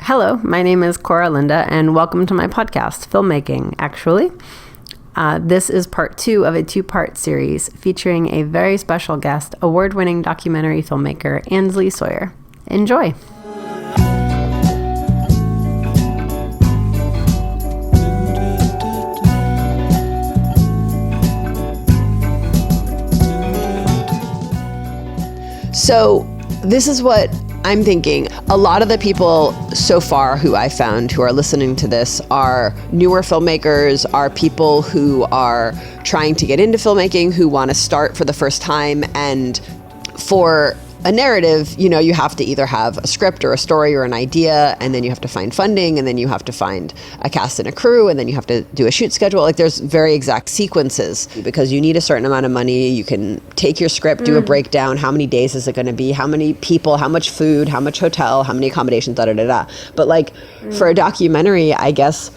Hello, my name is Koura Linda, and welcome to my podcast, Filmmaking, Actually. This is part 2 of a 2-part series featuring a very special guest, award-winning documentary filmmaker Ansley Sawyer. Enjoy! So this is what I'm thinking. A lot of the people so far who I found who are listening to this are newer filmmakers, are people who are trying to get into filmmaking, who want to start for the first time. And for a narrative, you know, you have to either have a script or a story or an idea, and then you have to find funding, and then you have to find a cast and a crew, and then you have to do a shoot schedule. Like, there's very exact sequences because you need a certain amount of money. You can take your script, do a breakdown. How many days is it going to be? How many people? How much food? How much hotel? How many accommodations? Da da da da. But like for a documentary, I guess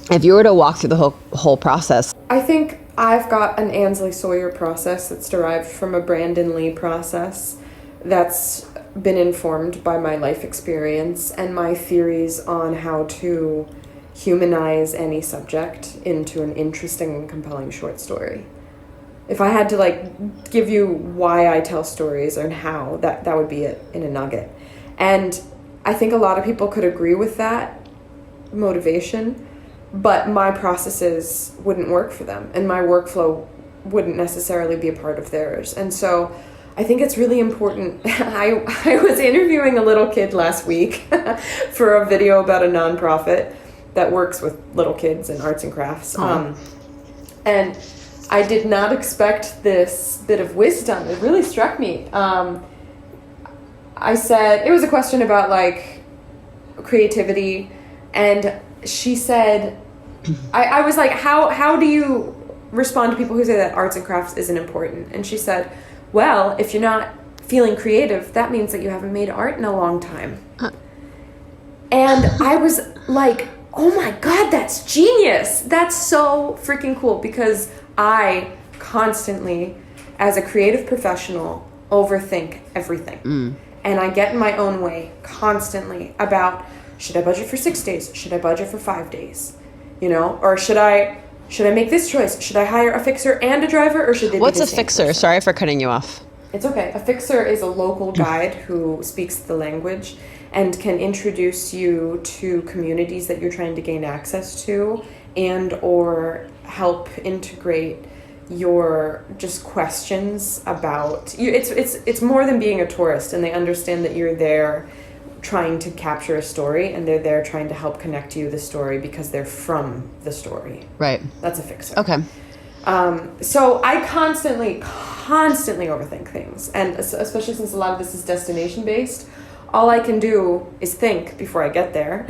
if you were to walk through the whole process, I think I've got an Ansley Sawyer process that's derived from a Brandon Lee process that's been informed by my life experience and my theories on how to humanize any subject into an interesting and compelling short story. If I had to give you why I tell stories and how, that would be it in a nugget. And I think a lot of people could agree with that motivation, but my processes wouldn't work for them and my workflow wouldn't necessarily be a part of theirs. And so I think it's really important. I was interviewing a little kid last week for a video about a nonprofit that works with little kids in arts and crafts. And I did not expect this bit of wisdom. It really struck me. I said, it was a question about creativity, and she said, I was like, how do you respond to people who say that arts and crafts isn't important? And she said, well, if you're not feeling creative, that means that you haven't made art in a long time. And I was like, oh my God, that's genius. That's so freaking cool, because I constantly, as a creative professional, overthink everything. And I get in my own way constantly about, should I budget for 6 days? Should I budget for 5 days? You know, or should I make this choice? Should I hire a fixer and a driver, or should they what's be a the fixer? person? Sorry for cutting you off. It's okay. A fixer is a local guide who speaks the language and can introduce you to communities that you're trying to gain access to, and or help integrate your just questions about you. It's more than being a tourist, and they understand that you're there trying to capture a story, and they're there trying to help connect you the story because they're from the story. Right. That's a fixer. Okay. So I constantly overthink things, and especially since a lot of this is destination based, all I can do is think before I get there.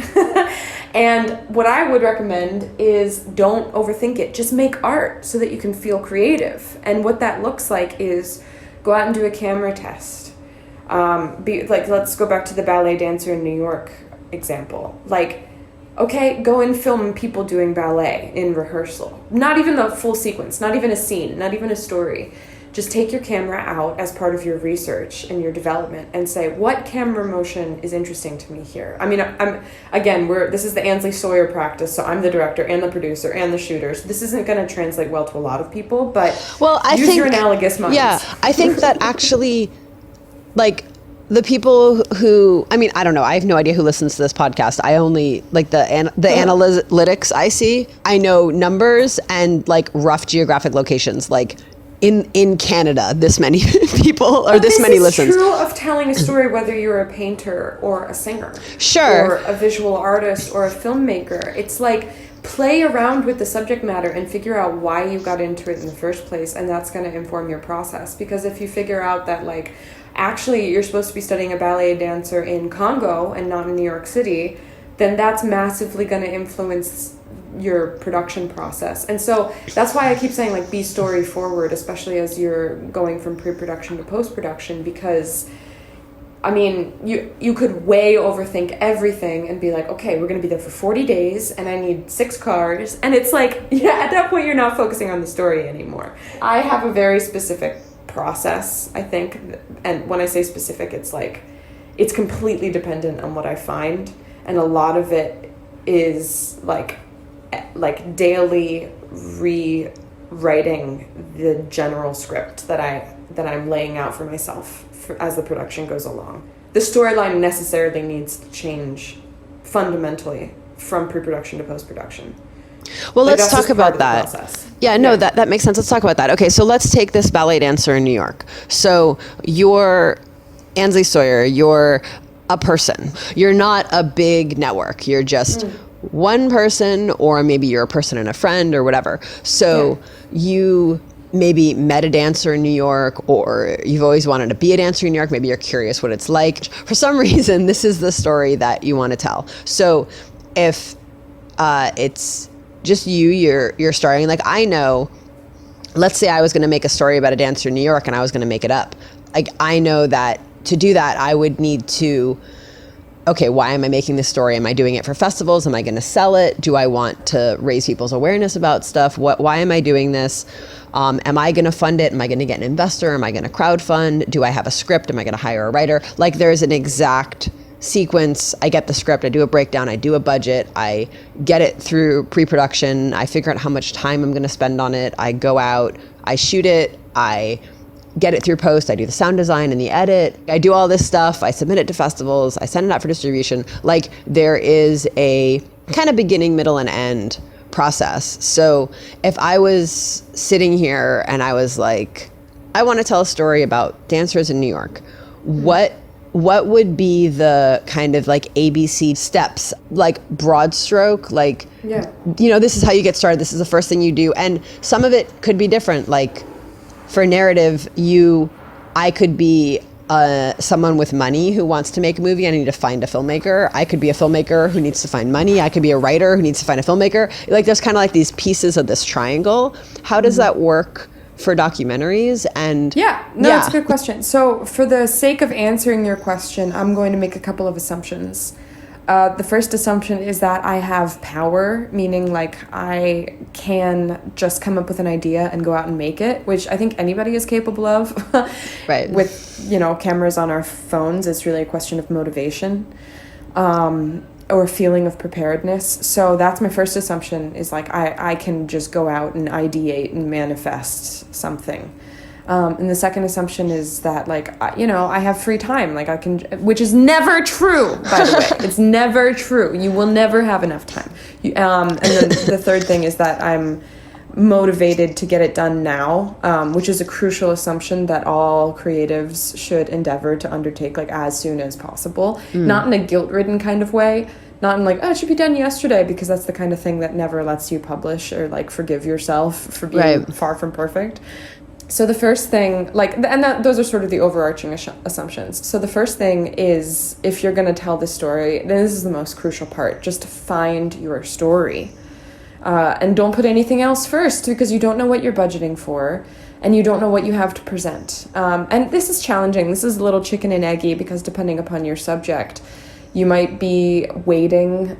And what I would recommend is don't overthink it. Just make art so that you can feel creative. And what that looks like is go out and do a camera test. Let's go back to the ballet dancer in New York example. Okay, go and film people doing ballet in rehearsal. Not even the full sequence, not even a scene, not even a story. Just take your camera out as part of your research and your development and say, what camera motion is interesting to me here? I mean, this is the Ansley Sawyer practice, so I'm the director and the producer and the shooter. So this isn't going to translate well to a lot of people, but use your analogous minds. Yeah, I think that actually, the people who, I don't know, I have no idea who listens to this podcast. I only, the analytics I see, I know numbers and, rough geographic locations, in Canada, this many people or this many listens. This is true of telling a story, whether you're a painter or a singer. Sure. Or a visual artist or a filmmaker. It's play around with the subject matter and figure out why you got into it in the first place, and that's going to inform your process. Because if you figure out that, actually you're supposed to be studying a ballet dancer in Congo and not in New York City, then that's massively going to influence your production process. And so that's why I keep saying be story forward, especially as you're going from pre-production to post-production, because you could way overthink everything and be okay, we're going to be there for 40 days and I need 6 cars. And it's at that point you're not focusing on the story anymore. I have a very specific process, I think. And when I say specific, it's completely dependent on what I find. and a lot of it is like daily rewriting the general script that I'm laying out for myself as the production goes along. The storyline necessarily needs to change fundamentally from pre-production to post-production. Well, let's talk about that. Yeah, no, that makes sense. Let's talk about that. Okay, so let's take this ballet dancer in New York. So you're Ansley Sawyer, you're a person. You're not a big network. You're just one person, or maybe you're a person and a friend or whatever. So you maybe met a dancer in New York, or you've always wanted to be a dancer in New York. Maybe you're curious what it's like. For some reason, this is the story that you want to tell. So if it's just you're starting, like, I know, let's say I was going to make a story about a dancer in New York and I was going to make it up. Like, I know that to do that, I would need to, okay, why am I making this story? Am I doing it for festivals? Am I going to sell it? Do I want to raise people's awareness about stuff? Why am I doing this? Am I going to fund it? Am I going to get an investor? Am I going to crowdfund? Do I have a script? Am I going to hire a writer? Like, there's an exact sequence. I get the script, I do a breakdown, I do a budget, I get it through pre-production, I figure out how much time I'm going to spend on it, I go out, I shoot it, I get it through post, I do the sound design and the edit, I do all this stuff, I submit it to festivals, I send it out for distribution. Like, there is a kind of beginning, middle, and end process. So if I was sitting here and I was like, I want to tell a story about dancers in New York, what would be the kind of like ABC steps, like broad stroke, like, this is how you get started. This is the first thing you do. And some of it could be different. Like, for narrative, I could be someone with money who wants to make a movie. I need to find a filmmaker. I could be a filmmaker who needs to find money. I could be a writer who needs to find a filmmaker. Like, there's kind of like these pieces of this triangle. How does that work for documentaries? And it's a good question. So for the sake of answering your question, I'm going to make a couple of assumptions. The first assumption is that I have power, meaning like I can just come up with an idea and go out and make it, which I think anybody is capable of. Right. With, cameras on our phones, it's really a question of motivation. Or feeling of preparedness. So that's my first assumption, is like I can just go out and ideate and manifest something. And the second assumption is that, like, I have free time. Like, I can, which is never true, by the way. It's never true. You will never have enough time. And then the third thing is that I'm motivated to get it done now, which is a crucial assumption that all creatives should endeavor to undertake, like, as soon as possible. Not in a guilt-ridden kind of way, not in like, oh, it should be done yesterday, because that's the kind of thing that never lets you publish or like forgive yourself for being far from perfect. So the first thing, those are sort of the overarching assumptions. So the first thing is, if you're going to tell the story, then this is the most crucial part, just find your story. And don't put anything else first, because you don't know what you're budgeting for and you don't know what you have to present. And this is challenging. This is a little chicken and eggy, because depending upon your subject, you might be waiting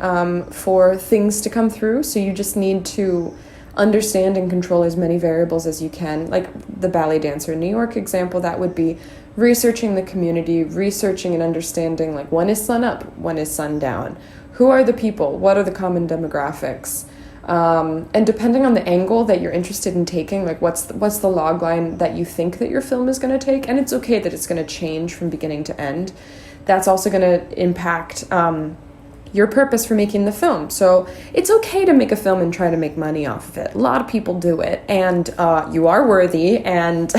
for things to come through. So you just need to understand and control as many variables as you can. Like the ballet dancer in New York example, that would be researching the community, researching and understanding, like, when is sun up, when is sun down, who are the people, what are the common demographics. And depending on the angle that you're interested in taking, like what's the log line that you think that your film is going to take, and it's okay that it's going to change from beginning to end. That's also going to impact your purpose for making the film. So it's okay to make a film and try to make money off of it. A lot of people do it, and you are worthy, and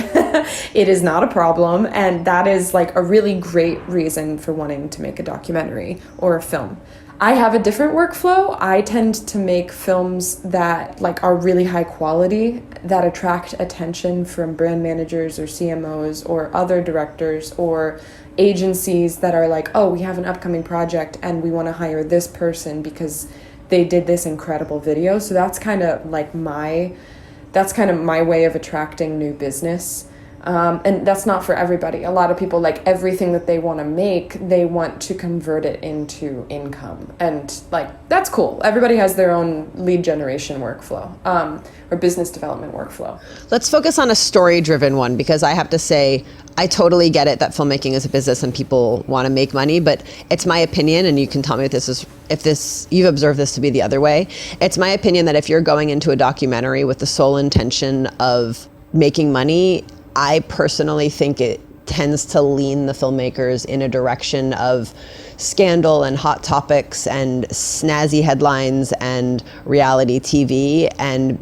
it is not a problem, and that is like a really great reason for wanting to make a documentary or a film. I have a different workflow. I tend to make films that like are really high quality, that attract attention from brand managers or CMOs or other directors or agencies that are like, oh, we have an upcoming project and we want to hire this person because they did this incredible video. So that's kind of my way of attracting new business. And that's not for everybody. A lot of people, like, everything that they want to make, they want to convert it into income. And, like, that's cool. Everybody has their own lead generation workflow, or business development workflow. Let's focus on a story-driven one, because I have to say, I totally get it that filmmaking is a business and people want to make money, but it's my opinion, and you can tell me if you've observed this to be the other way. It's my opinion that if you're going into a documentary with the sole intention of making money, I personally think it tends to lean the filmmakers in a direction of scandal and hot topics and snazzy headlines and reality TV and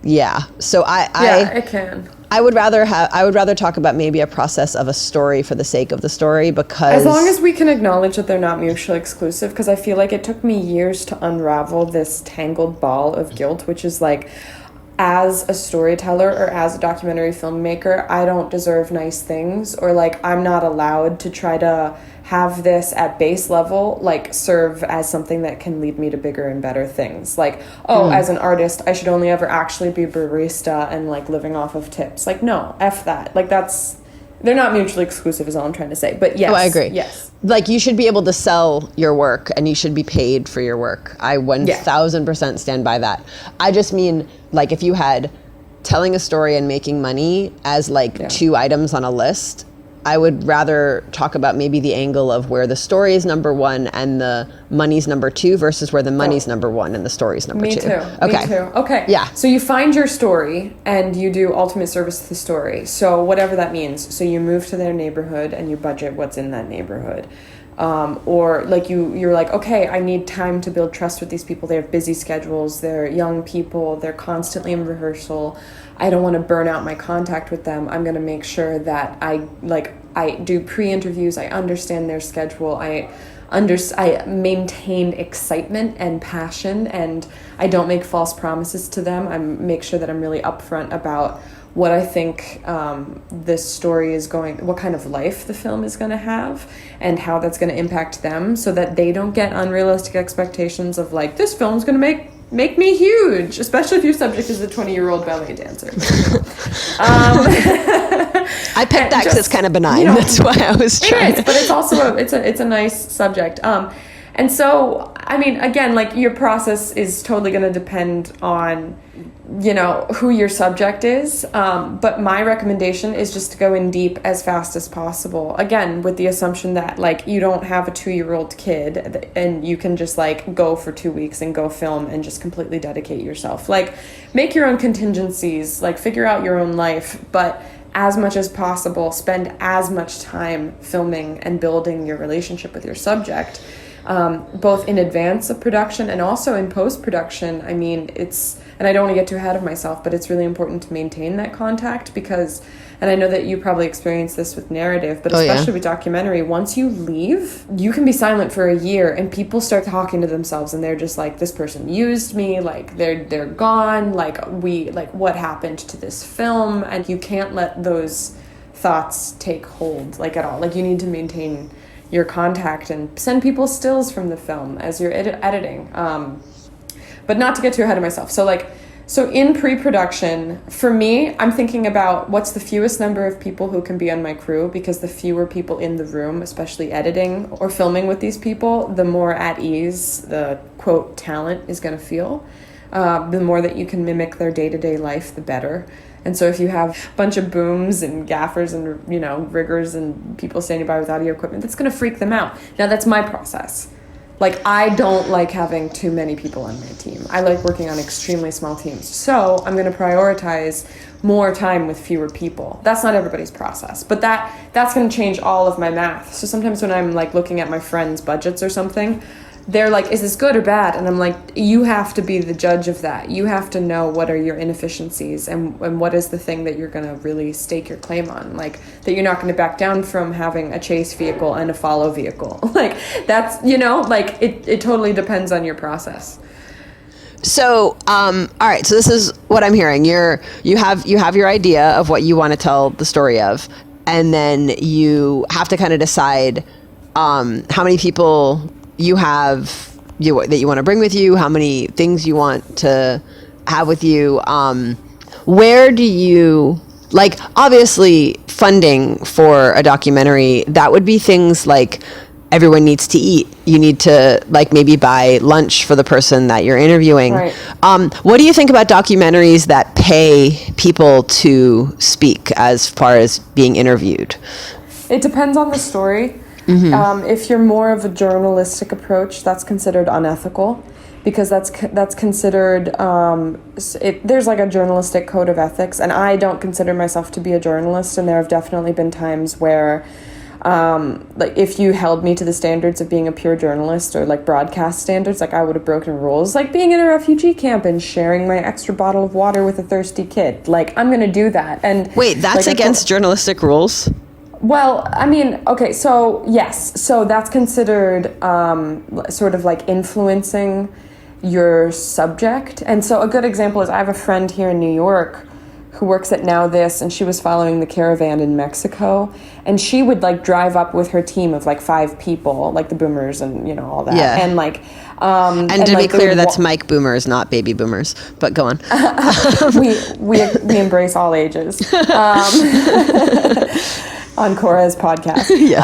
yeah. So it can. I would rather talk about maybe a process of a story for the sake of the story, because as long as we can acknowledge that they're not mutually exclusive, because I feel like it took me years to unravel this tangled ball of guilt, which is like, as a storyteller or as a documentary filmmaker, I don't deserve nice things, or like I'm not allowed to try to have this at base level like serve as something that can lead me to bigger and better things. Like, as an artist, I should only ever actually be barista and like living off of tips. Like, no, F that. Like, they're not mutually exclusive is all I'm trying to say. But yes. Oh, I agree. Yes. Like, you should be able to sell your work and you should be paid for your work. I 1000% stand by that. I just mean, like, if you had telling a story and making money as like two items on a list, I would rather talk about maybe the angle of where the story is number one and the money's number two versus where the money's number one and the story's number two. Me too. Okay. Yeah. So you find your story and you do ultimate service to the story. So whatever that means. So you move to their neighborhood and you budget what's in that neighborhood. Or like you're like, okay, I need time to build trust with these people. They have busy schedules. They're young people. They're constantly in rehearsal. I don't want to burn out my contact with them. I'm going to make sure that I do pre-interviews. I understand their schedule. I maintain excitement and passion, and I don't make false promises to them. I make sure that I'm really upfront about what I think this story is what kind of life the film is going to have and how that's going to impact them, so that they don't get unrealistic expectations of like, this film's going to make me huge, especially if your subject is a 20-year-old ballet dancer. I picked that because it's kind of benign. That's why I was trying. It is, but it's also it's a nice subject. And so, I mean, again, like, your process is totally going to depend on, who your subject is. But my recommendation is just to go in deep as fast as possible. Again, with the assumption that, like, you don't have a 2-year-old kid and you can just, like, go for 2 weeks and go film and just completely dedicate yourself. Like, make your own contingencies, like, figure out your own life, but as much as possible, spend as much time filming and building your relationship with your subject. Both in advance of production and also in post-production. I mean, and I don't want to get too ahead of myself, but it's really important to maintain that contact because, and I know that you probably experienced this with narrative, but especially with documentary, once you leave, you can be silent for a year and people start talking to themselves and they're just like, this person used me, like they're gone, like what happened to this film? And you can't let those thoughts take hold, like, at all. Like, you need to maintain your contact and send people stills from the film as you're editing. But not to get too ahead of myself. So in pre-production, for me, I'm thinking about what's the fewest number of people who can be on my crew, because the fewer people in the room, especially editing or filming with these people, the more at ease the, quote, talent is going to feel. The more that you can mimic their day-to-day life, the better. And so if you have a bunch of booms and gaffers and, riggers and people standing by with audio equipment, that's going to freak them out. Now, that's my process. Like, I don't like having too many people on my team. I like working on extremely small teams. So I'm going to prioritize more time with fewer people. That's not everybody's process, but that's going to change all of my math. So sometimes when I'm, like, looking at my friends' budgets or something, they're like, is this good or bad? And I'm like, you have to be the judge of that. You have to know what are your inefficiencies and what is the thing that you're going to really stake your claim on. Like, that you're not going to back down from having a chase vehicle and a follow vehicle. Like, that's, like, it totally depends on your process. So, all right. So this is what I'm hearing. You have your idea of what you want to tell the story of, and then you have to kind of decide how many people you have that you want to bring with you, how many things you want to have with you. Where do you Like, obviously, funding for a documentary, that would be things like everyone needs to eat. You need to, like, maybe buy lunch for the person that you're interviewing. Right. What do you think about documentaries that pay people to speak as far as being interviewed? It depends on the story. If you're more of a journalistic approach, that's considered unethical, because that's considered, there's like a journalistic code of ethics, and I don't consider myself to be a journalist, and there have definitely been times where, like, if you held me to the standards of being a pure journalist, or like broadcast standards, like, I would have broken rules, like being in a refugee camp and sharing my extra bottle of water with a thirsty kid. Like, I'm gonna do that. And wait, that's like, against journalistic rules? Well, I mean, okay, so yes, so that's considered sort of like influencing your subject. And so a good example is, I have a friend here in New York who works at Now This, and she was following the caravan in Mexico, and she would like drive up with her team of like 5 people, like the boomers and, you know, all that. Yeah. And like and to like, be clear, that's Mike boomers, not baby boomers, but go on. we embrace all ages. On Koura's podcast. Yes.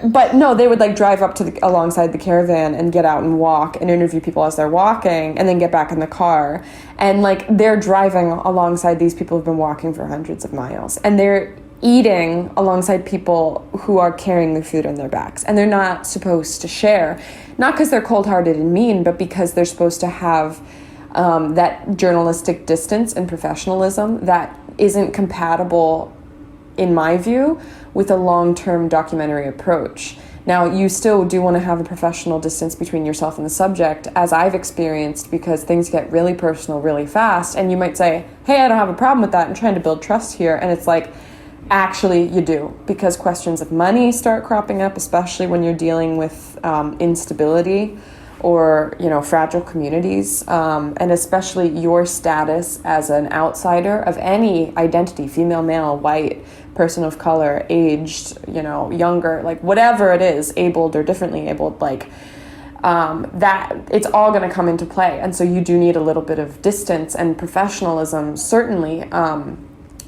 But no, they would like drive up to alongside the caravan and get out and walk and interview people as they're walking, and then get back in the car. And like, they're driving alongside these people who've been walking for hundreds of miles, and they're eating alongside people who are carrying the food on their backs, and they're not supposed to share, not because they're cold-hearted and mean, but because they're supposed to have that journalistic distance and professionalism that isn't compatible, in my view, with a long-term documentary approach. Now, you still do want to have a professional distance between yourself and the subject, as I've experienced, because things get really personal really fast, and you might say, hey, I don't have a problem with that, I'm trying to build trust here, and it's like, actually, you do, because questions of money start cropping up, especially when you're dealing with instability or, you know, fragile communities, and especially your status as an outsider of any identity, female, male, white, person of color, aged, you know, younger, like whatever it is, abled or differently abled, like that it's all going to come into play. And so you do need a little bit of distance and professionalism, certainly,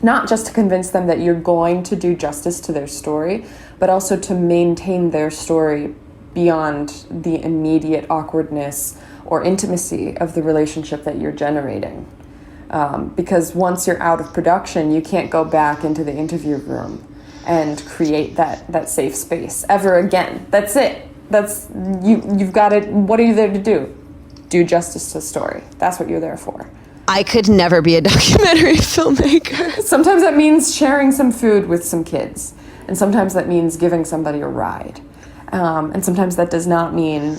not just to convince them that you're going to do justice to their story, but also to maintain their story beyond the immediate awkwardness or intimacy of the relationship that you're generating. Because once you're out of production, you can't go back into the interview room and create that safe space ever again. That's it. That's you've got it. What are you there to do? Do justice to the story. That's what you're there for. I could never be a documentary filmmaker. Sometimes that means sharing some food with some kids, and sometimes that means giving somebody a ride, and sometimes that does not mean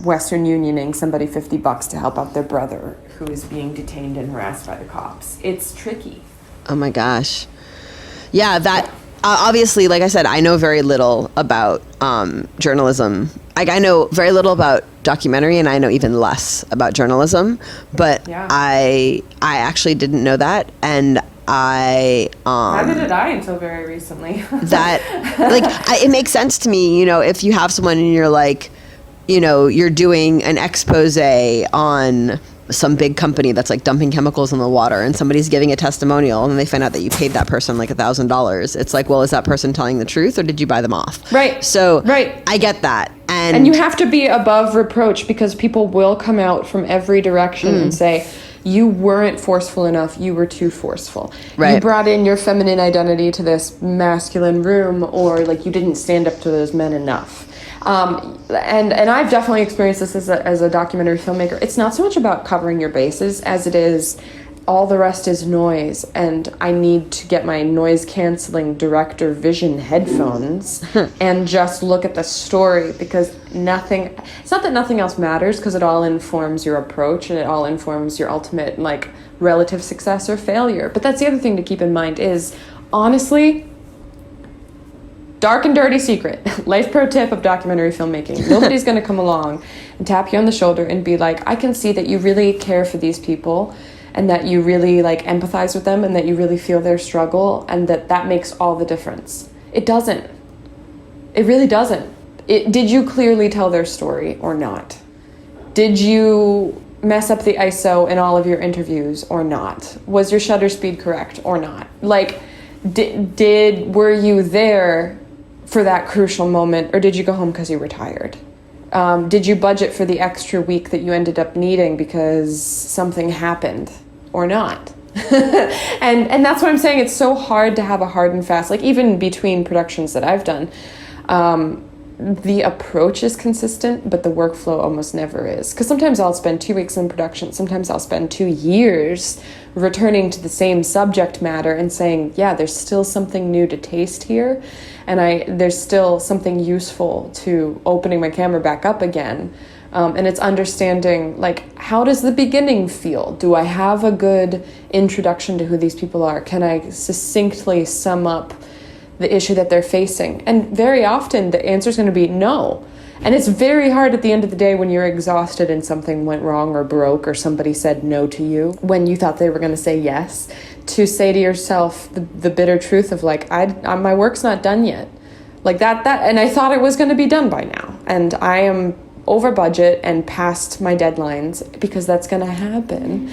Western Unioning somebody $50 to help out their brother who is being detained and harassed by the cops. It's tricky. Oh my gosh. Yeah, that obviously, like I said, I know very little about journalism. Like, I know very little about documentary, and I know even less about journalism. But yeah. I actually didn't know that, and neither did I until very recently. That it makes sense to me. You know, if you have someone and you're like, you know, you're doing an expose on some big company that's like dumping chemicals in the water, and somebody's giving a testimonial, and then they find out that you paid that person like $1,000. It's like, well, is that person telling the truth, or did you buy them off? Right. So right. I get that. And you have to be above reproach, because people will come out from every direction and say, you weren't forceful enough, you were too forceful. Right. You brought in your feminine identity to this masculine room, or like you didn't stand up to those men enough. And I've definitely experienced this as a documentary filmmaker. It's not so much about covering your bases as it is all the rest is noise, and I need to get my noise-canceling director vision headphones and just look at the story, because it's not that nothing else matters, because it all informs your approach, and it all informs your ultimate, like, relative success or failure. But that's the other thing to keep in mind is, honestly, dark and dirty secret, life pro tip of documentary filmmaking. Nobody's going to come along and tap you on the shoulder and be like, I can see that you really care for these people, and that you really like empathize with them, and that you really feel their struggle, and that makes all the difference. It doesn't. It really doesn't. Did you clearly tell their story or not? Did you mess up the ISO in all of your interviews or not? Was your shutter speed correct or not? Like, were you there for that crucial moment, or did you go home because you were tired? Did you budget for the extra week that you ended up needing because something happened or not? and that's what I'm saying. It's so hard to have a hard and fast, like even between productions that I've done, the approach is consistent, but the workflow almost never is. Because sometimes I'll spend 2 weeks in production. Sometimes I'll spend 2 years returning to the same subject matter and saying, yeah, there's still something new to taste here. And there's still something useful to opening my camera back up again. And it's understanding, like, how does the beginning feel? Do I have a good introduction to who these people are? Can I succinctly sum up the issue that they're facing? And very often the answer is going to be no. And it's very hard at the end of the day when you're exhausted and something went wrong or broke or somebody said no to you when you thought they were going to say yes, to say to yourself the bitter truth of like, my work's not done yet. Like that, and I thought it was going to be done by now. And I am over budget and past my deadlines because that's going to happen.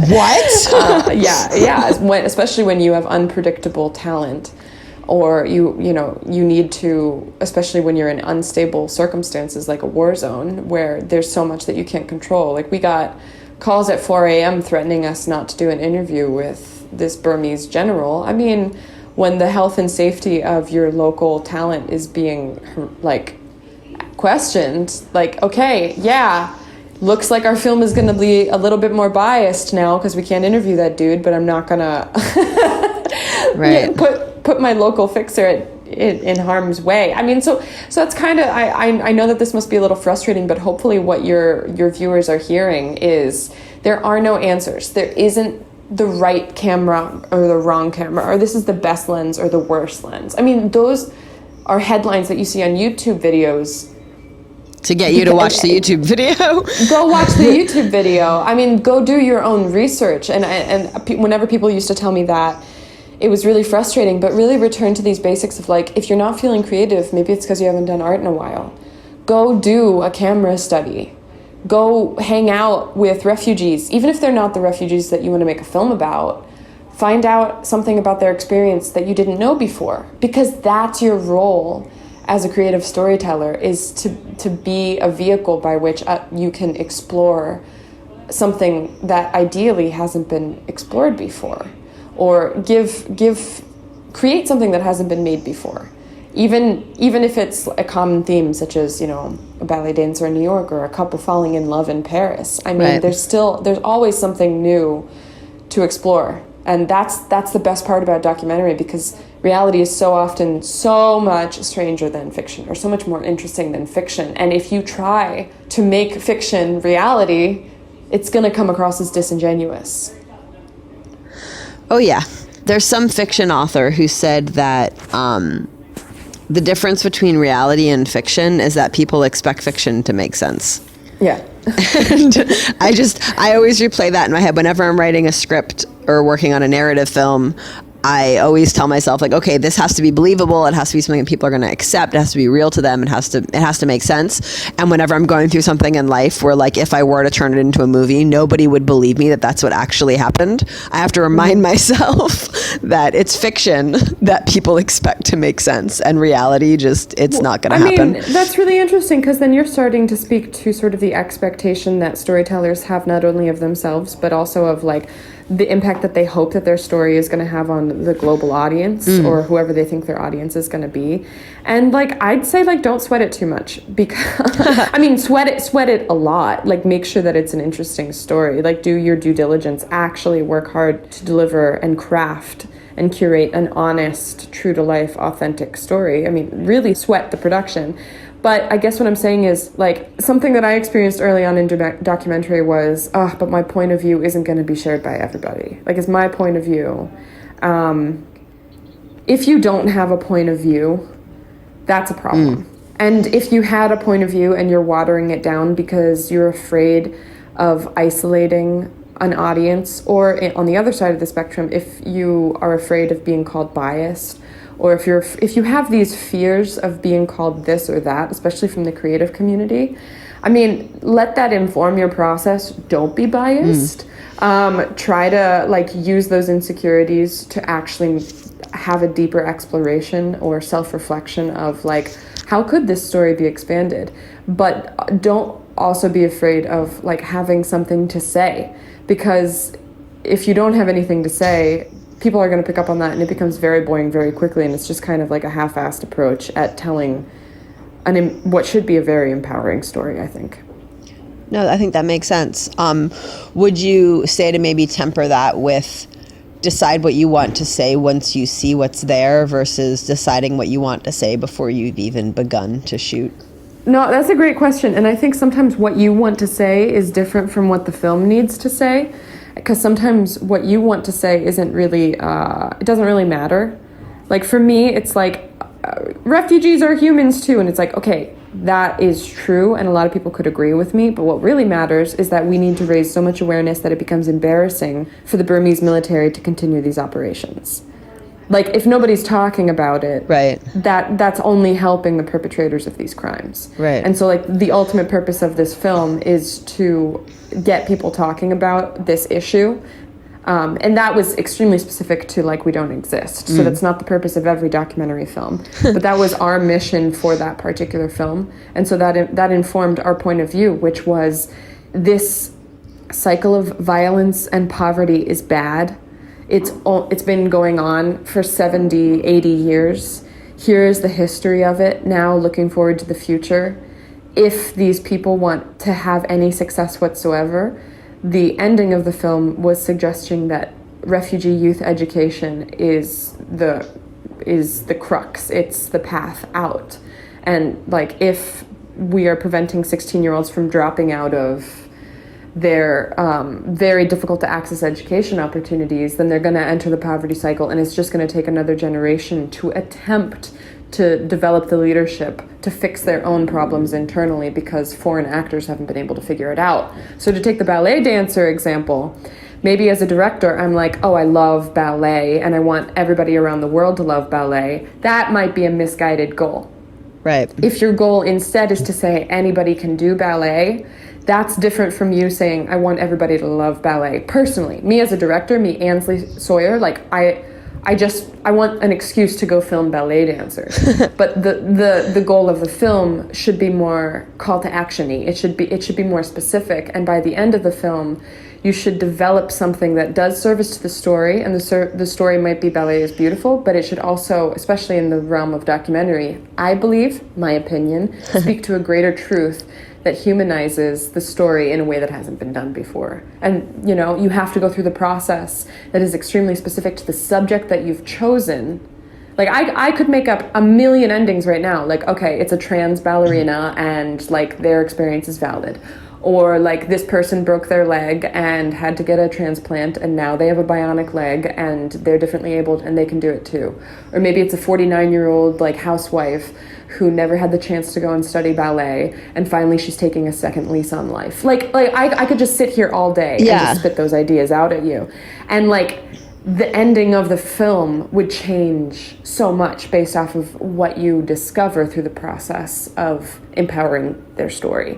What? Yeah. Especially when you have unpredictable talent, or you need to, especially when you're in unstable circumstances like a war zone where there's so much that you can't control. Like we got calls at 4 a.m. threatening us not to do an interview with this Burmese general. I mean, when the health and safety of your local talent is being like questioned, like, okay, yeah, looks like our film is going to be a little bit more biased now because we can't interview that dude, but I'm not gonna right. put my local fixer in harm's way. I mean, so that's kind of, I know that this must be a little frustrating, but hopefully what your viewers are hearing is there are no answers. There isn't the right camera or the wrong camera, or this is the best lens or the worst lens. I mean, those are headlines that you see on YouTube videos to get you to watch the YouTube video. Go watch the YouTube video. I mean, go do your own research. And whenever people used to tell me that, it was really frustrating, but really return to these basics of like, if you're not feeling creative, maybe it's because you haven't done art in a while. Go do a camera study. Go hang out with refugees, even if they're not the refugees that you want to make a film about. Find out something about their experience that you didn't know before, because that's your role as a creative storyteller, is to be a vehicle by which you can explore something that ideally hasn't been explored before, or create something that hasn't been made before. Even if it's a common theme, such as, a ballet dancer in New York or a couple falling in love in Paris. I mean, right. there's always something new to explore. And that's the best part about documentary, because reality is so often so much stranger than fiction, or so much more interesting than fiction. And if you try to make fiction reality, it's going to come across as disingenuous. Oh, yeah. There's some fiction author who said that the difference between reality and fiction is that people expect fiction to make sense. Yeah. And I always replay that in my head whenever I'm writing a script or working on a narrative film. I always tell myself, like, okay, this has to be believable. It has to be something that people are going to accept. It has to be real to them. It has to make sense. And whenever I'm going through something in life where, like, if I were to turn it into a movie, nobody would believe me that that's what actually happened. I have to remind myself that it's fiction that people expect to make sense, and reality it's not going to happen. I mean, that's really interesting, because then you're starting to speak to sort of the expectation that storytellers have, not only of themselves, but also of, like, the impact that they hope that their story is going to have on the global audience, or whoever they think their audience is going to be. And, like, I'd say, like, don't sweat it too much, because I mean, sweat it a lot. Like, make sure that it's an interesting story. Like, do your due diligence, actually work hard to deliver and craft and curate an honest, true to life, authentic story. I mean, really sweat the production. But I guess what I'm saying is, like, something that I experienced early on in documentary was, but my point of view isn't going to be shared by everybody. Like, it's my point of view. If you don't have a point of view, that's a problem. And if you had a point of view and you're watering it down because you're afraid of isolating an audience, or on the other side of the spectrum, if you are afraid of being called biased, or if you have these fears of being called this or that, especially from the creative community, I mean, let that inform your process. Don't be biased. Try to like use those insecurities to actually have a deeper exploration or self-reflection of like, how could this story be expanded? But don't also be afraid of like having something to say, because if you don't have anything to say, people are going to pick up on that, and it becomes very boring very quickly, and it's just kind of like a half-assed approach at telling what should be a very empowering story, I think. No, I think that makes sense. Would you say to maybe temper that with decide what you want to say once you see what's there versus deciding what you want to say before you've even begun to shoot? No, that's a great question. And I think sometimes what you want to say is different from what the film needs to say. Because sometimes what you want to say isn't really, it doesn't really matter. Like for me, it's like, refugees are humans too. And it's like, okay, that is true. And a lot of people could agree with me. But what really matters is that we need to raise so much awareness that it becomes embarrassing for the Burmese military to continue these operations. Like, if nobody's talking about it, right, that's only helping the perpetrators of these crimes. Right. And so, like, the ultimate purpose of this film is to get people talking about this issue. And that was extremely specific to, like, we don't exist. So that's not the purpose of every documentary film. But that was our mission for that particular film. And so that informed our point of view, which was this cycle of violence and poverty is bad. It's been going on for 70, 80 years. Here is the history of it. Now looking forward to the future. If these people want to have any success whatsoever, the ending of the film was suggesting that refugee youth education is the crux. It's the path out. And like, if we are preventing 16-year-olds from dropping out of their very difficult to access education opportunities, then they're going to enter the poverty cycle, and it's just going to take another generation to attempt to develop the leadership to fix their own problems internally, because foreign actors haven't been able to figure it out. So to take the ballet dancer example, maybe as a director, I'm like, oh, I love ballet, and I want everybody around the world to love ballet. That might be a misguided goal. Right. If your goal instead is to say anybody can do ballet, that's different from you saying, I want everybody to love ballet. Personally, me as a director, me, Ansley Sawyer, like I want an excuse to go film ballet dancers. But the goal of the film should be more call to action-y. It should be more specific. And by the end of the film, you should develop something that does service to the story. And the story might be ballet is beautiful, but it should also, especially in the realm of documentary, I believe, my opinion, speak to a greater truth that humanizes the story in a way that hasn't been done before. And, you know, you have to go through the process that is extremely specific to the subject that you've chosen. Like, I could make up a million endings right now. Like, okay, it's a trans ballerina and, like, their experience is valid. Or, like, this person broke their leg and had to get a transplant, and now they have a bionic leg and they're differently abled and they can do it too. Or maybe it's a 49-year-old, like, housewife who never had the chance to go and study ballet, and finally she's taking a second lease on life. Like I could just sit here all day and just spit those ideas out at you. And, like, the ending of the film would change so much based off of what you discover through the process of empowering their story.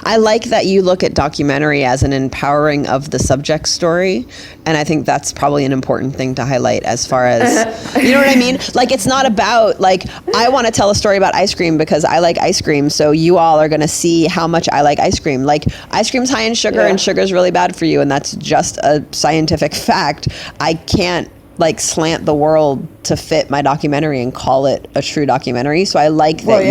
I like that you look at documentary as an empowering of the subject story, and I think that's probably an important thing to highlight as far as, you know what I mean? Like, it's not about, like, I want to tell a story about ice cream because I like ice cream, so you all are going to see how much I like ice cream. Like, ice cream's high in sugar, and sugar is really bad for you, and that's just a scientific fact. I can't, like, slant the world to fit my documentary and call it a true documentary, so I like that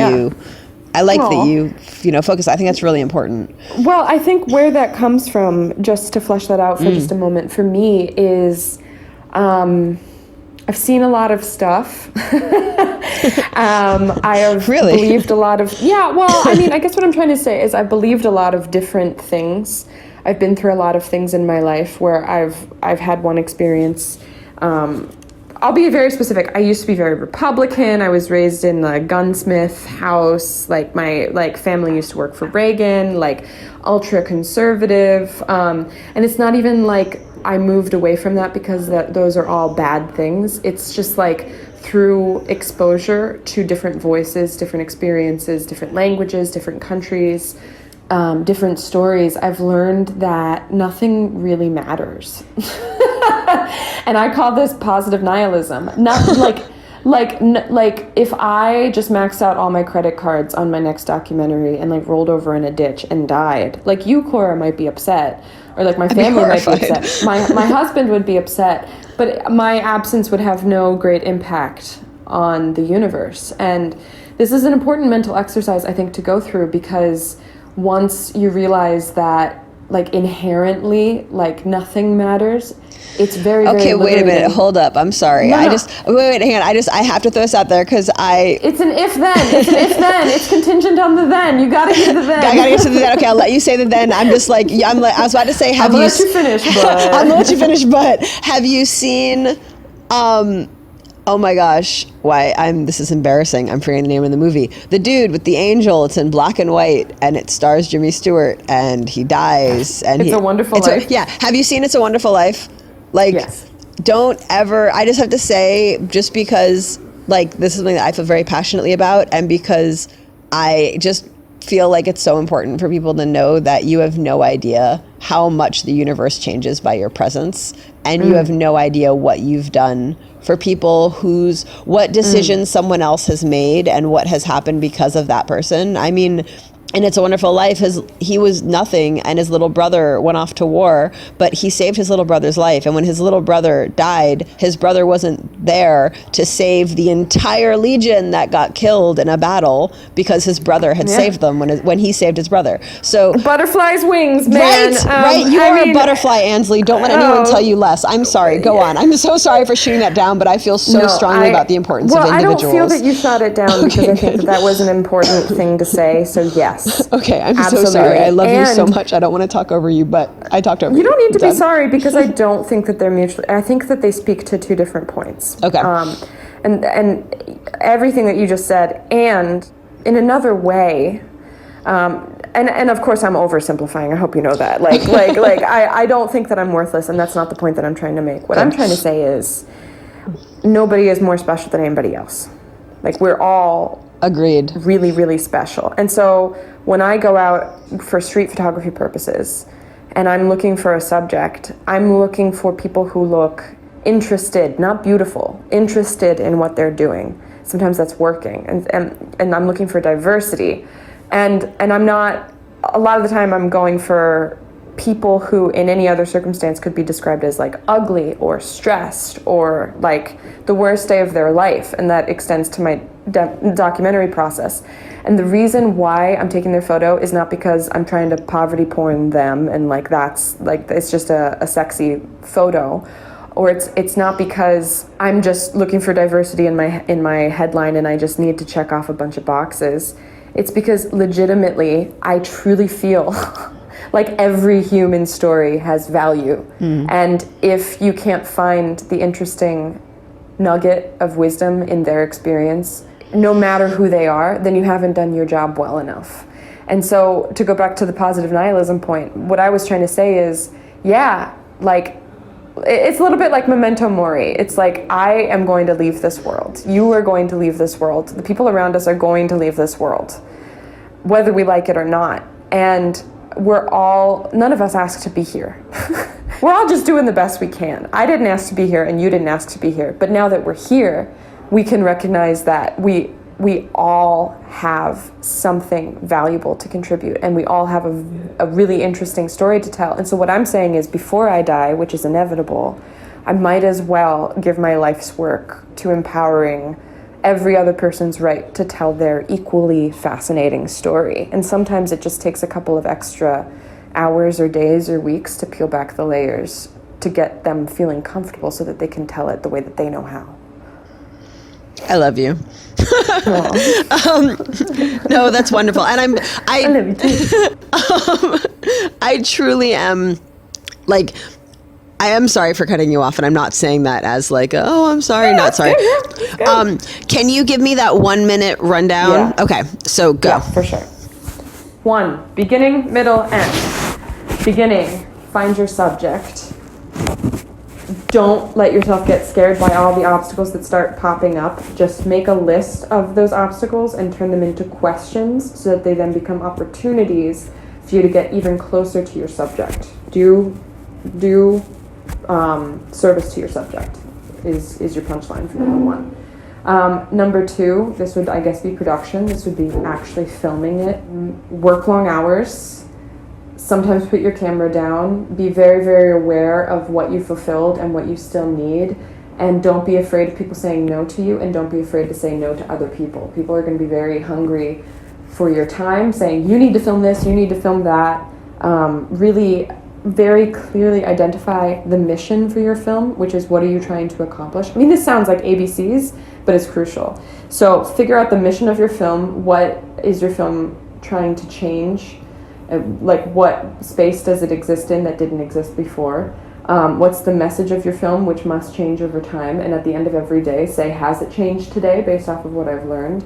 you know, focus. I think that's really important. Well, I think where that comes from, just to flesh that out for just a moment, for me is I've seen a lot of stuff. I have believed a lot of, I mean, I guess what I'm trying to say is I've believed a lot of different things. I've been through a lot of things in my life where I've had one experience. I'll be very specific. I used to be very Republican. I was raised in a gunsmith house. Like, my family used to work for Reagan, like, ultra conservative. And it's not even like I moved away from that because those are all bad things. It's just like through exposure to different voices, different experiences, different languages, different countries, different stories, I've learned that nothing really matters. And I call this positive nihilism. Not like if I just maxed out all my credit cards on my next documentary and like rolled over in a ditch and died, like you, Koura, might be upset, or like my family might be upset. My husband would be upset, but my absence would have no great impact on the universe. And this is an important mental exercise, I think, to go through, because once you realize that like inherently like nothing matters, it's very, very okay, wait a minute, liberating. hold up, I'm sorry. No. Wait, hang on, I have to throw this out there because It's an if then. It's contingent on the then. You gotta get the then. I gotta get to the then. Okay, I'll let you say the then. I'm just like, I was about to say, I'm gonna let you finish, but I'm gonna let you finish, but have you seen, oh my gosh, this is embarrassing. I'm forgetting the name of the movie. The dude with the angel, it's in black and white, and it stars Jimmy Stewart, and he dies. And It's a Wonderful Life. Yeah, have you seen It's a Wonderful Life? Like, yes. Don't ever, I just have to say, just because, like, this is something that I feel very passionately about, and because I just feel like it's so important for people to know that you have no idea how much the universe changes by your presence, and you have no idea what you've done for people what decisions someone else has made and what has happened because of that person. I mean, in It's a Wonderful Life, he was nothing, and his little brother went off to war, but he saved his little brother's life. And when his little brother died, his brother wasn't there to save the entire legion that got killed in a battle, because his brother had saved them when he saved his brother. So Butterfly's wings, man. Right. You are a butterfly, Ansley. Don't let anyone tell you less. I'm sorry. Go on. I'm so sorry for shooting that down, but I feel so strongly about the importance of individuals. I don't feel that you shot it down, because I think that was an important thing to say. So yes. Okay, I'm Absolutely. so sorry. I love you so much. I don't want to talk over you, but I talked over you. You don't need to be sorry, because I don't think that they're mutually. I think that they speak to two different points. Okay. And everything that you just said, and in another way, and of course I'm oversimplifying. I hope you know that. I don't think that I'm worthless, and that's not the point that I'm trying to make. What I'm trying to say is, nobody is more special than anybody else. Like, we're all agreed, really, really special. And so when I go out for street photography purposes and I'm looking for a subject, I'm looking for people who look interested, not beautiful, interested in what they're doing. Sometimes that's working. And I'm looking for diversity. And I'm not, a lot of the time I'm going for people who in any other circumstance could be described as like ugly or stressed or like the worst day of their life. And that extends to my documentary process. And the reason why I'm taking their photo is not because I'm trying to poverty porn them and like that's like it's just a sexy photo, or it's not because I'm just looking for diversity in my headline and I just need to check off a bunch of boxes. It's because legitimately I truly feel like every human story has value. And if you can't find the interesting nugget of wisdom in their experience, no matter who they are, then you haven't done your job well enough. And so to go back to the positive nihilism point, what I was trying to say is, yeah, like, it's a little bit like memento mori. It's like, I am going to leave this world. You are going to leave this world. The people around us are going to leave this world, whether we like it or not. And none of us asked to be here. We're all just doing the best we can. I didn't ask to be here and you didn't ask to be here. But now that we're here, we can recognize that we all have something valuable to contribute, and we all have a really interesting story to tell. And so what I'm saying is, before I die, which is inevitable, I might as well give my life's work to empowering every other person's right to tell their equally fascinating story. And sometimes it just takes a couple of extra hours or days or weeks to peel back the layers to get them feeling comfortable so that they can tell it the way that they know how. I love you. No, that's wonderful. And I love you too. I truly am, like, I am sorry for cutting you off, and I'm not saying that as like, oh, I'm sorry, not sorry. Can you give me that 1 minute rundown? Yeah. Okay, so go. Yeah, for sure. 1, beginning, middle, end. Beginning, find your subject. don't let yourself get scared by all the obstacles that start popping up. Just make a list of those obstacles and turn them into questions so that they then become opportunities for you to get even closer to your subject. Do service to your subject is your punchline for number one. Number two, this would, I guess, be production. This would be actually filming it. Work long hours. Sometimes put your camera down. Be very, very aware of what you fulfilled and what you still need. And don't be afraid of people saying no to you, and don't be afraid to say no to other people. People are going to be very hungry for your time, saying, you need to film this, you need to film that. Really very clearly identify the mission for your film, which is what are you trying to accomplish. I mean, this sounds like ABCs, but it's crucial. So figure out the mission of your film. What is your film trying to change? Like, what space does it exist in that didn't exist before? What's the message of your film, which must change over time? And at the end of every day, say, has it changed today based off of what I've learned?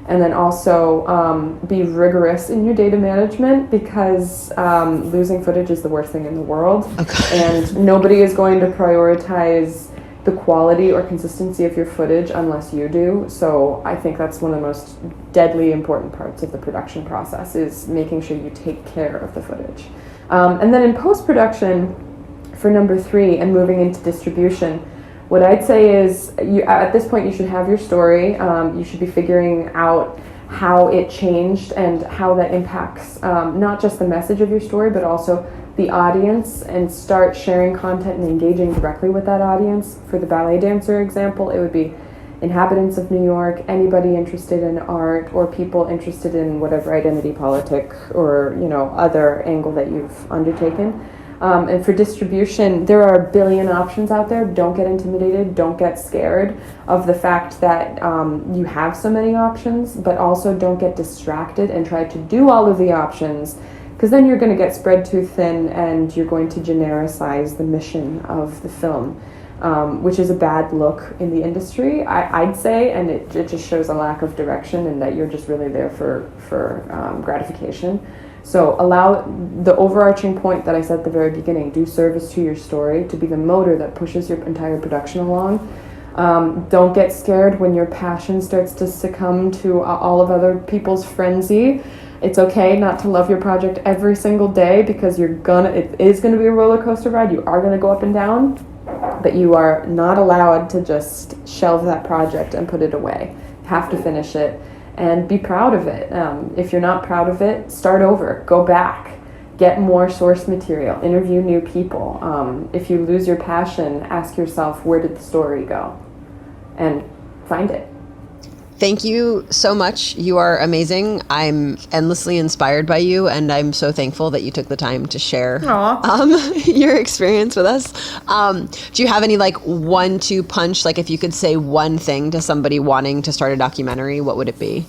And then also be rigorous in your data management, because losing footage is the worst thing in the world. Okay. And nobody is going to prioritize the quality or consistency of your footage unless you do. So I think that's one of the most deadly important parts of the production process, is making sure you take care of the footage. And then in post-production, for number three, and moving into distribution, what I'd say is, at this point, you should have your story. You should be figuring out how it changed and how that impacts not just the message of your story, but also the audience, and start sharing content and engaging directly with that audience. For the ballet dancer example, it would be inhabitants of New York, anybody interested in art, or people interested in whatever identity politic or other angle that you've undertaken. And for distribution, there are a billion options out there. Don't get intimidated. Don't get scared of the fact that you have so many options, but also don't get distracted and try to do all of the options, because then you're going to get spread too thin and you're going to genericize the mission of the film, which is a bad look in the industry, I'd say, and it just shows a lack of direction and that you're just really there for gratification. So allow the overarching point that I said at the very beginning, do service to your story, to be the motor that pushes your entire production along. Don't get scared when your passion starts to succumb to all of other people's frenzy. It's okay not to love your project every single day, because it is gonna be a roller coaster ride. You are gonna go up and down, but you are not allowed to just shelve that project and put it away. You have to finish it. And be proud of it. If you're not proud of it, start over, go back, get more source material, interview new people. If you lose your passion, ask yourself, where did the story go? And find it. Thank you so much. You are amazing. I'm endlessly inspired by you, and I'm so thankful that you took the time to share your experience with us. Do you have any 1-2 punch, if you could say one thing to somebody wanting to start a documentary, what would it be?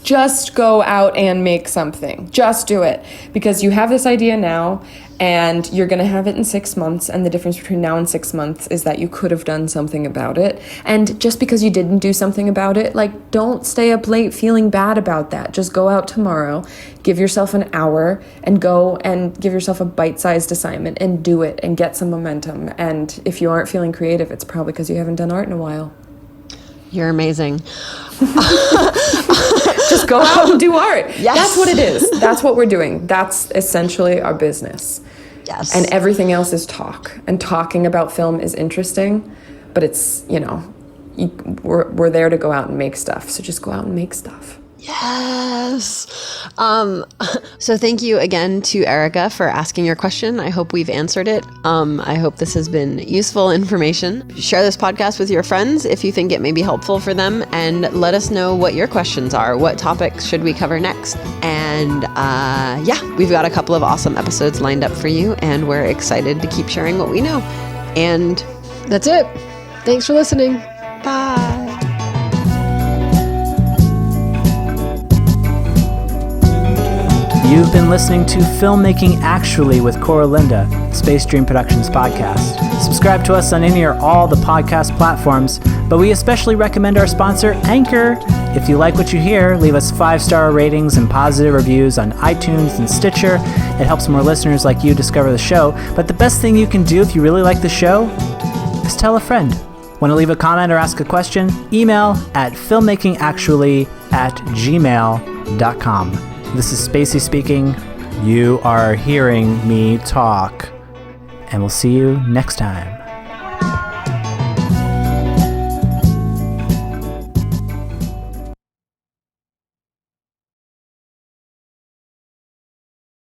Just go out and make something. Just do it. Because you have this idea now, and you're going to have it in 6 months, and the difference between now and 6 months is that you could have done something about it. And just because you didn't do something about it, don't stay up late feeling bad about that. Just go out tomorrow, give yourself an hour, and go and give yourself a bite-sized assignment and do it and get some momentum. And if you aren't feeling creative, it's probably because you haven't done art in a while. You're amazing. Just go out and do art. Yes. That's what it is. That's what we're doing. That's essentially our business. Yes. And everything else is talk. And talking about film is interesting, but it's, we're there to go out and make stuff. So just go out and make stuff. Yes. So thank you again to Erica for asking your question. I hope we've answered it. I hope this has been useful information. Share this podcast with your friends if you think it may be helpful for them, and let us know what your questions are. What topics should we cover next? And we've got a couple of awesome episodes lined up for you, and we're excited to keep sharing what we know. And that's it. Thanks for listening. Bye. You've been listening to Filmmaking Actually with Koura Linda, Space Dream Productions podcast. Subscribe to us on any or all the podcast platforms, but we especially recommend our sponsor, Anchor. If you like what you hear, leave us 5-star ratings and positive reviews on iTunes and Stitcher. It helps more listeners like you discover the show. But the best thing you can do if you really like the show, is tell a friend. Want to leave a comment or ask a question? Email at filmmakingactually@gmail.com. This is Spacey speaking. You are hearing me talk. And we'll see you next time.